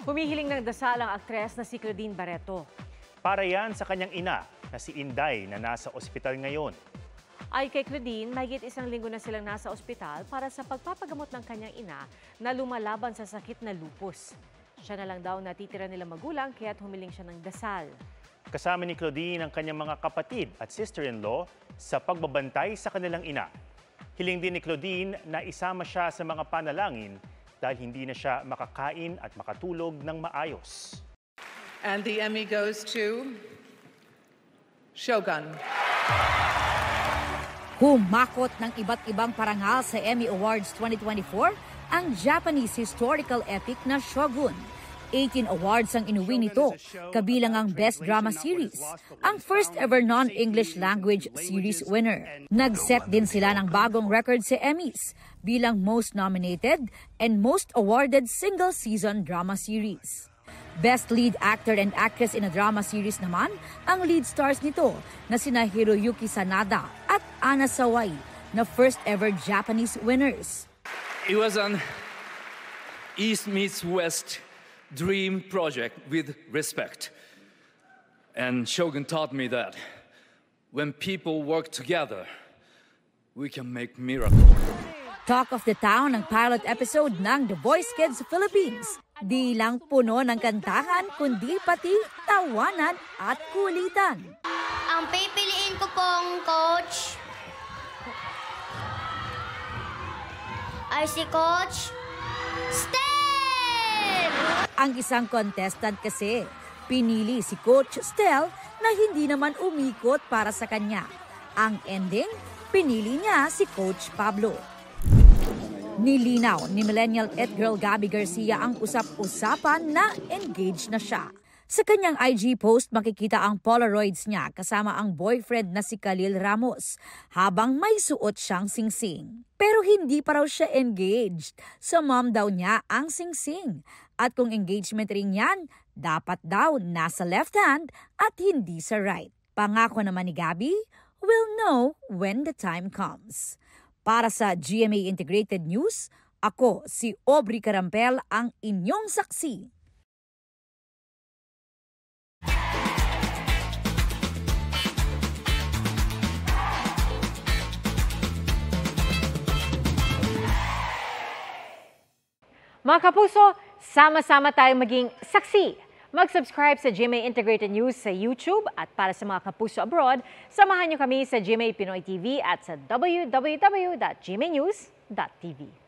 Humihiling ng dasal ang aktres na si Claudine Barreto. Para yan sa kanyang ina na si Inday na nasa ospital ngayon. Ay kay Claudine, mahigit 1 linggo na silang nasa ospital para sa pagpapagamot ng kanyang ina na lumalaban sa sakit na lupus. Siya na lang daw natitira nila magulang kaya't humiling siya ng dasal. Kasama ni Claudine ang kanyang mga kapatid at sister-in-law sa pagbabantay sa kanilang ina. Hiling din ni Claudine na isama siya sa mga panalangin dahil hindi na siya makakain at makatulog ng maayos. And the Emmy goes to Shogun. Humakot ng iba't ibang parangal sa Emmy Awards 2024 ang Japanese historical epic na Shogun. 18 awards ang inuwi nito, kabilang ang Best Drama Series, ang first ever non-English language series winner. Nag-set din sila ng bagong record sa Emmys bilang most nominated and most awarded single season drama series. Best Lead Actor and Actress in a Drama Series naman ang lead stars nito na sina Hiroyuki Sanada at Anna Sawai na first ever Japanese winners. It was an East meets West dream project with respect. And Shogun taught me that when people work together, we can make miracles. Talk of the town ang pilot episode ng The Voice Kids Philippines. Di lang puno ng kantahan, kundi pati tawanan at kulitan. Ang pipiliin ko pong coach ay si Coach Stel! Ang isang contestant kasi, pinili si Coach Stel na hindi naman umikot para sa kanya. Ang ending, pinili niya si Coach Pablo. Nilinaw ni Millennial It Girl Gabby Garcia ang usap-usapan na engaged na siya. Sa kanyang IG post, makikita ang Polaroids niya kasama ang boyfriend na si Khalil Ramos habang may suot siyang singsing. Pero hindi pa raw siya engaged. Sa mom daw niya ang singsing. At kung engagement ring yan, dapat daw nasa left hand at hindi sa right. Pangako naman ni Gabby, we'll know when the time comes. Para sa GMA Integrated News, ako si Aubrey Carampel ang inyong saksi. Mga kapuso, sama-sama tayong maging saksi. Mag-subscribe sa GMA Integrated News sa YouTube at para sa mga kapuso abroad, samahan niyo kami sa GMA Pinoy TV at sa www.gmanews.tv.